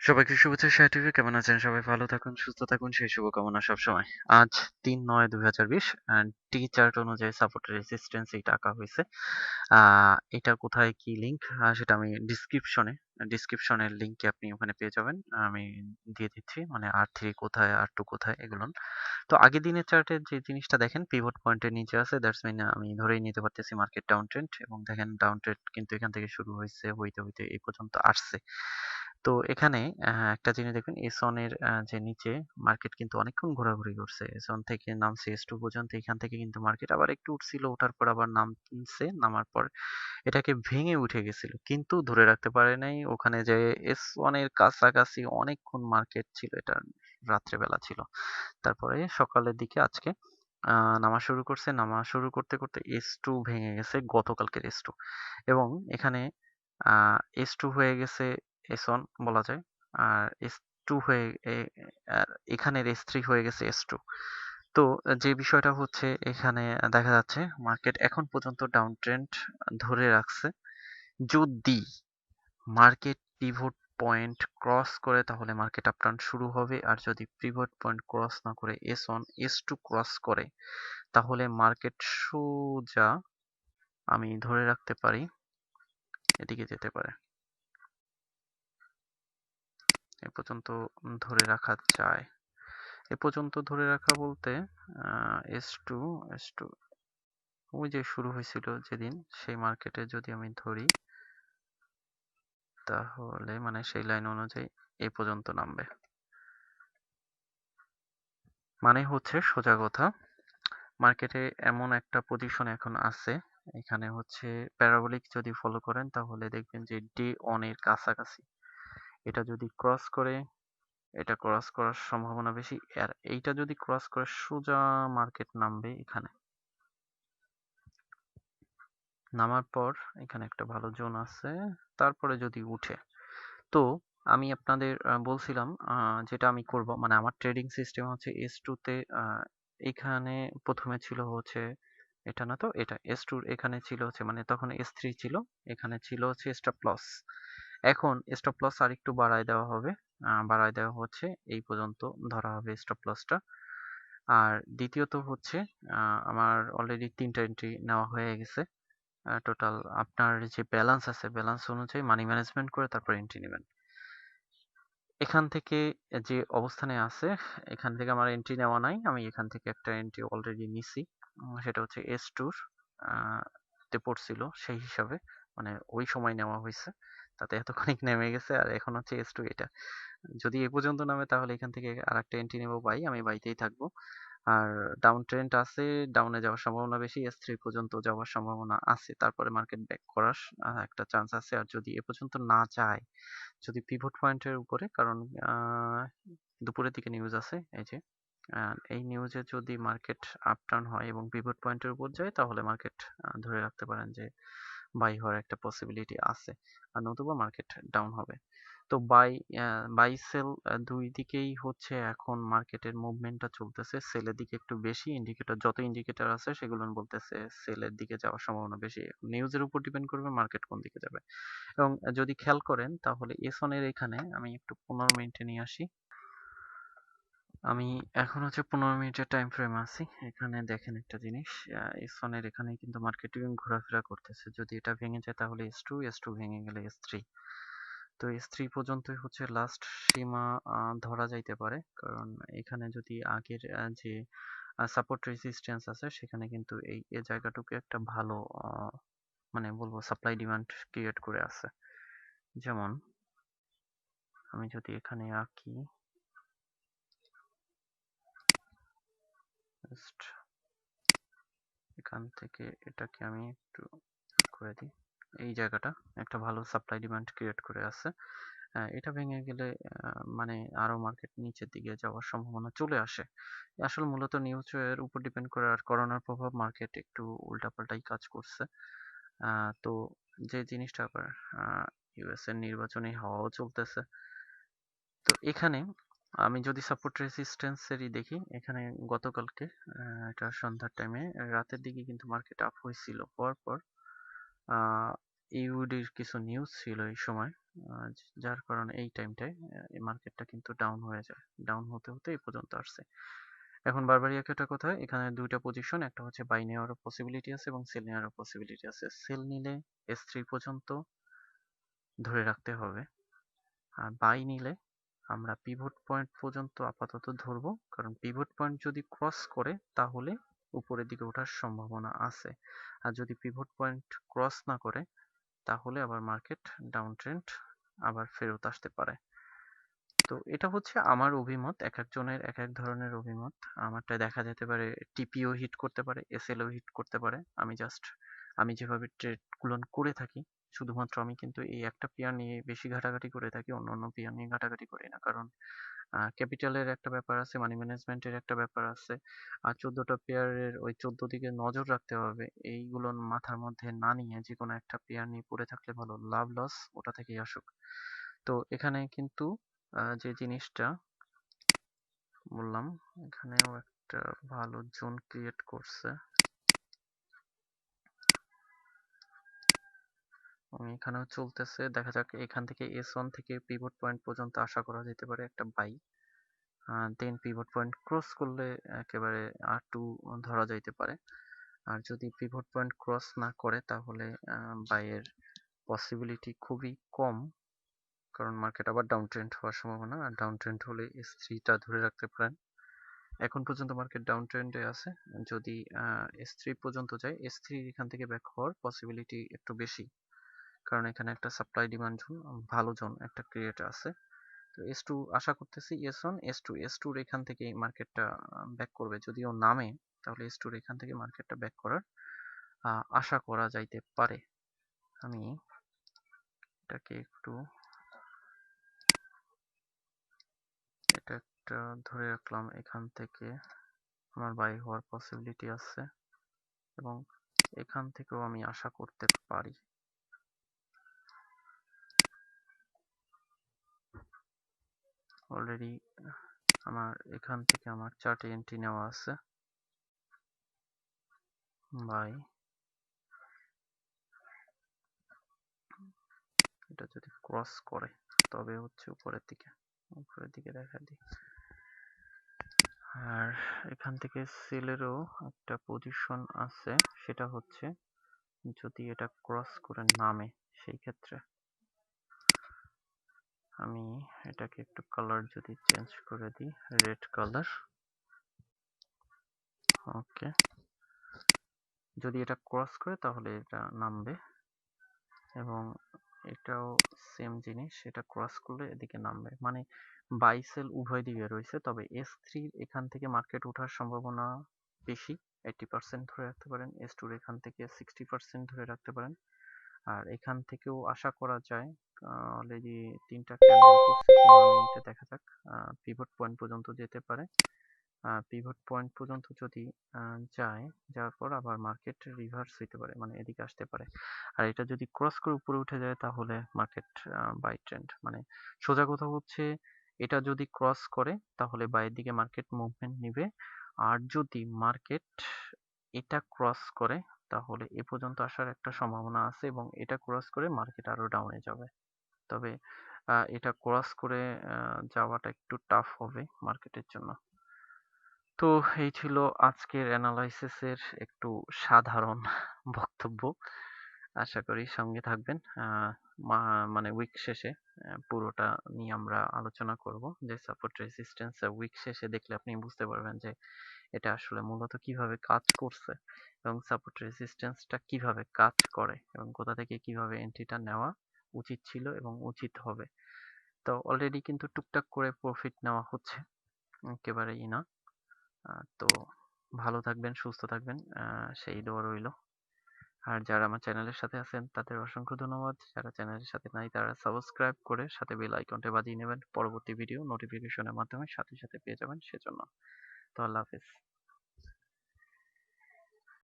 সবাইকে শুভেচ্ছা SahedTube কেমন আছেন সবাই ভালো থাকুন সুস্থ থাকুন সেই শুভকামনা সবসময়। আজ ৩/৯/২০২০ টি চার্ট অনুযায়ী সাপোর্ট রেজিস্ট্যান্স এইটা আঁকা হয়েছে। এটা কোথায় কি লিংক সেটা আমি ডিসক্রিপশনের লিংকে আপনি ওখানে পেয়ে যাবেন। আমি দিয়ে দিচ্ছি মানে R3 কোথায় R2 কোথায় এগুলো। তো আগের দিনের চার্টের যে জিনিসটা দেখেন পিভট পয়েন্টের নিচে আছে দ্যাটস মিন আমি ধরেই নিতে পারতেছি মার্কেট ডাউন ট্রেন্ড এবং দেখেন ডাউন ট্রেন্ড কিন্তু এখান থেকে শুরু হয়েছে হইতে হইতে এই পর্যন্ত আসছে। তো এখানে একটা জিনিস দেখবেন S1 এর যে নিচে মার্কেট কিন্তু অনেকক্ষণ ঘোরাঘুরি করছে। S1 থেকে নামছে S2 পর্যন্ত এখান থেকে কিন্তু মার্কেট আবার একটু উঠছিল ওঠার পর আবার নামছে নামার পর এটাকে ভেঙে উঠে গেছিল কিন্তু ধরে রাখতে পারে নাই ওখানে যে S1 এর কাছাকাছি অনেকক্ষণ মার্কেট ছিল এটা রাত্রেবেলা ছিল তারপরে সকালের দিকে আজকে নামা শুরু করছে নামা শুরু করতে করতে S2 ভেঙে গেছে গতকালকের S2 এবং এখানে S2 হয়ে গেছে S1 বলা যায় আর S2 হয়ে আর এখানের S3 হয়ে গেছে S2 তো যে বিষয়টা হচ্ছে এখানে দেখা যাচ্ছে মার্কেট এখন পর্যন্ত ডাউন ট্রেন্ড ধরে রাখছে যদি মার্কেট পিভট পয়েন্ট ক্রস করে তাহলে মার্কেট আপটার্ন শুরু হবে আর যদি পিভট পয়েন্ট ক্রস না করে S1 S2 ক্রস করে তাহলে মার্কেট সোজা আমি ধরে রাখতে পারি এদিকে যেতে পারে এ পর্যন্ত ধরে রাখা যায় এ পর্যন্ত ধরে রাখা বলতে S2 ওই যে শুরু হয়েছিল যেদিন সেই মার্কেটে যদি আমি ধরি তাহলে মানে সেই লাইন অনুযায়ী এই পর্যন্ত নামবে মানে হচ্ছে সোজা কথা মার্কেটে এমন একটা পজিশন এখন আছে এখানে হচ্ছে প্যারাবোলিক যদি ফলো করেন তাহলে দেখবেন যে Day-1 এর কাছাকাছি এটা যদি ক্রস করে এটা ক্রস করার সম্ভাবনা বেশি আর এইটা যদি ক্রস করে সোজা মার্কেট নামবে এখানে নামার পর এখানে একটা ভালো জোন আছে তারপরে যদি উঠে তো আমি আপনাদের বলছিলাম যেটা আমি করব মানে আমার ট্রেডিং সিস্টেম হচ্ছে S2 তে এখানে প্রথমে ছিল হচ্ছে এটা না তো এটা S2 এখানে ছিল হচ্ছে মানে তখন S3 ছিল এখানে ছিল হচ্ছে স্টপ লস এখন স্টপ লস আর একটু বাড়ায় দেওয়া হবে বাড়ায় দেওয়া হচ্ছে এই পর্যন্ত ধরা হবে স্টপ লসটা আর দ্বিতীয়ত হচ্ছে আমার অলরেডি 3টা এন্ট্রি নেওয়া হয়ে গেছে টোটাল আপনার যে ব্যালেন্স আছে ব্যালেন্স অনুযায়ী মানি ম্যানেজমেন্ট করে তারপর এন্ট্রি নেবেন এখান থেকে যে অবস্থানে আছে এখান থেকে আমার এন্ট্রি নেওয়া নাই আমি এখান থেকে একটা এন্ট্রি অলরেডি নিছি সেটা হচ্ছে S2 তে পড়ছিল সেই হিসাবে মানে ওই সময় নেওয়া হয়েছে তাতে এতক্ষণিক নেমে গেছে আর এখন হচ্ছে S2 এটা যদি এ পর্যন্ত নামে তাহলে এখান থেকে আরেকটা এন্ট্রি নেব বাই আমি বাইতেই থাকবো আর ডাউন ট্রেন্ড আছে ডাউনে যাওয়ার সম্ভাবনা বেশি S3 পর্যন্ত যাওয়ার সম্ভাবনা আছে তারপরে মার্কেট ব্যাক করার একটা চান্স আছে আর যদি এ পর্যন্ত না যায় যদি পিভট পয়েন্টের উপরে কারণ দুপুরের দিকে নিউজ আছে এই যে এই নিউজে যদি মার্কেট আপটার্ন হয় এবং পিভট পয়েন্টের উপর যায় তাহলে মার্কেট ধরে রাখতে পারেন যে বাই হওয়ার একটা পসিবিলিটি আছে আর নতুবা মার্কেট ডাউন হবে তো বাই সেল দুই দিকেই হচ্ছে এখন মার্কেটের মুভমেন্টটা চলতেছে সেলের দিকে একটু বেশি ইন্ডিকেটর যত ইন্ডিকেটর আছে সেগুলো বলতেছে সেলের দিকে যাওয়ার সম্ভাবনা বেশি নিউজের উপর ডিপেন্ড করবে মার্কেট কোন দিকে যাবে এবং যদি খেয়াল করেন তাহলে S1 এর এখানে আমি একটু 15 মিনিটে নিয়ে আসি আমি এখন হচ্ছে 15 মিনিটের টাইম ফ্রেম আছি এখানে দেখেন একটা জিনিস S1 এর এখানে কিন্তু মার্কেট ঘোরাফেরা করতেছে যদি এটা ভেঙে যায় তাহলে S2 ভেঙে গেলে S3 তো S3 পর্যন্তই হচ্ছে লাস্ট সীমা ধরা যাইতে পারে কারণ এখানে যদি আগের যে সাপোর্ট রেজিস্ট্যান্স আছে সেখানে কিন্তু এই জায়গাটুকু একটা ভালো মানে বলবো সাপ্লাই ডিমান্ড ক্রিয়েট করে আছে যেমন আমি যদি এখানে আঁকি জাস্ট এখান থেকে এটাকে আমি একটু করে দিই এই জায়গাটা একটা ভালো সাপ্লাই ডিমান্ড ক্রিয়েট করে আছে এটা ভেঙে গেলে মানে আরো মার্কেট নিচের দিকে যাওয়ার সম্ভাবনা চলে আসে আসলে মূলত নিউজের উপর ডিপেন্ড করে আর করোনার প্রভাব মার্কেট একটু উল্টাপাল্টাই কাজ করছে তো যে জিনিসটা আবার ইউএস এর নির্বাচনী হাওয়াও চলতেছে তো এখানে আমি যদি সাপোর্ট রেজিস্ট্যান্সেরই দেখি এখানে গতকালকে এটা সন্ধ্যার টাইমে রাতের দিকে কিন্তু মার্কেট আপ হয়েছিল হওয়ার পর ইউডির কিছু নিউজ ছিল এই সময় যার কারণে এই টাইমটায় এই মার্কেটটা কিন্তু ডাউন হয়ে যায়, ডাউন হতে হতে এই পর্যন্ত আসছে। এখন বারবারিয়াকাটা কোথায়? এখানে দুইটা পজিশন, একটা হচ্ছে বাই নেওয়ারও পসিবিলিটি আছে এবং সেল নেওয়ারও পসিবিলিটি আছে। সেল নিলে S3 পর্যন্ত ধরে রাখতে হবে, আর বাই নিলে আমরা পিভট পয়েন্ট পর্যন্ত আপাতত ধরবো, কারণ পিভট পয়েন্ট যদি ক্রস করে তাহলে উপরের দিকে ওঠার সম্ভাবনা আছে, আর যদি পিভট পয়েন্ট ক্রস না করে তাহলে আবার মার্কেট ডাউন ট্রেন্ড আবার ফেরত আসতে পারে। তো এটা হচ্ছে আমার অভিমত, এক একজনের এক এক ধরনের অভিমত। আমারটা দেখা যেতে পারে টিপিও হিট করতে পারে, এসএলও হিট করতে পারে। আমি যেভাবে ট্রেড গুলো করে থাকি, শুধুমাত্র আমি কিন্তু এই একটা পেয়ার নিয়ে বেশি ঘাটাঘাটি করে থাকি, অন্য অন্য পেয়ার নিয়ে ঘাটাঘাটি করি না, কারণ ক্যাপিটালের একটা ব্যাপার আছে, মানি ম্যানেজমেন্টের একটা ব্যাপার আছে, আর 14টা পেয়ারের ওই 14 দিকে নজর রাখতে হবে। এইগুলো মাথার মধ্যে না নিয়ে যে কোনো একটা পেয়ার নিয়ে পড়ে থাকলে ভালো, লাভ লস ওটা থেকেই আসুক। তো এখানে কিন্তু যে জিনিসটা বললাম, এখানেও একটা ভালো জোন ক্রিয়েট করছে, এখানেও চলতেছে। দেখা যাক, এখান থেকে S1 থেকে পিভট পয়েন্ট পর্যন্ত আশা করা যেতে পারে একটা buy, then pivot point cross করলে একেবারে R2 ধরা যাইতে পারে। আর যদি পিভট পয়েন্ট ক্রস না করে তাহলে বাইয়ের পসিবিলিটি খুবই কম, কারণ মার্কেট আবার ডাউন ট্রেন্ড হওয়ার সম্ভাবনা, আর ডাউন ট্রেন্ড হলে S3টা ধরে রাখতে পারেন। এখন পর্যন্ত মার্কেট ডাউন ট্রেন্ডে আছে, যদি S3 পর্যন্ত যায়, S3 এখান থেকে ব্যাক হওয়ার পসিবিলিটি একটু বেশি, কারণ এখানে একটা সাপ্লাই ডিমান্ড জোন, ভালো জোন একটা ক্রিয়েট আছে। তো S2 আশা করতেছি, S1 S2 এখান থেকে মার্কেটটা ব্যাক করবে, যদিও নামে তাহলে S2 এখান থেকে মার্কেটটা ব্যাক করার আশা করা যাইতে পারে। আমি এটাকে একটু, এটা একটা ধরে রাখলাম, এখান থেকে আমার বাই হওয়ার পসিবিলিটি আছে এবং এখান থেকেও আমি আশা করতে পারি। অলরেডি আমার এখান থেকে আমার চার্টে এন্ট্রি নেওয়া আছে বাই। এটা যদি ক্রস করে তবে হচ্ছে উপরের দিকে দেখা দিই। আর এখান থেকে সেলেরও একটা পজিশন আছে, সেটা হচ্ছে যদি এটা ক্রস করে নামে, সেই ক্ষেত্রে আমি এটাকে একটু কালার যদি চেঞ্জ করে দিই, রেড কালার, ওকে। যদি এটা ক্রস করে তাহলে এটা নামবে, এবং এটাও সেম জিনিস, এটা ক্রস করলে এদিকে নামবে, মানে বাই সেল উভয় দিকে রয়েছে। তবে S3 এখান থেকে মার্কেট ওঠার সম্ভাবনা বেশি, 80% ধরে রাখতে পারেন। S2 এখান থেকে 60% ধরে রাখতে পারেন। আর এখান থেকেও আশা করা যায়, অলরেডি 3টা ক্যান্ডেল করছে, 15 মিনিটে, দেখা যাক পিভট পয়েন্ট পর্যন্ত যেতে পারে। পিভট পয়েন্ট পর্যন্ত যদি যায়, যাওয়ার পর আবার মার্কেট রিভার্স হইতে পারে, মানে এদিকে আসতে পারে। আর এটা যদি ক্রস করে উপরে উঠে যায় তাহলে মার্কেট বাই ট্রেন্ড, মানে সোজা কথা হচ্ছে এটা যদি ক্রস করে তাহলে বাইয়ের দিকে মার্কেট মুভমেন্ট নিবে, আর যদি মার্কেট এটা ক্রস করে তাহলে এ পর্যন্ত আসার একটা সম্ভাবনা আছে, এবং এটা ক্রস করে মার্কেট আরো ডাউনে যাবে। তবে এটা ক্রস করে যাওয়াটা একটু টাফ হবে মার্কেটের জন্য। তো এই ছিল আজকের অ্যানালাইসিসের একটু সাধারণ বক্তব্য। আশা করি সঙ্গে থাকবেন। মানে উইক শেষে পুরোটা নিয়ে আমরা আলোচনা করব, যে সাপোর্ট রেজিস্ট্যান্স উইক শেষে দেখলে আপনি বুঝতে পারবেন যে এটা আসলে মূলত কিভাবে কাজ করছে, এবং সাপোর্ট রেজিস্ট্যান্সটা কিভাবে কাজ করে, এবং কোথা থেকে কিভাবে এন্ট্রিটা নেওয়া উচিত ছিল এবং উচিত হবে। তো অলরেডি কিন্তু টুকটাক করে প্রফিট নেওয়া হচ্ছে, একেবারেই না। তো ভালো থাকবেন, সুস্থ থাকবেন, সেই দোয়া রইল। আর যারা আমার চ্যানেলের সাথে আছেন তাদের অসংখ্য ধন্যবাদ, যারা চ্যানেলের সাথে নাই তারা সাবস্ক্রাইব করে সাথে বেল আইকনটা বাজিয়ে নেবেন, পরবর্তী ভিডিও নোটিফিকেশনের মাধ্যমে সাথে সাথে পেয়ে যাবেন সেজন্য। তো আল্লাহ হাফেজ।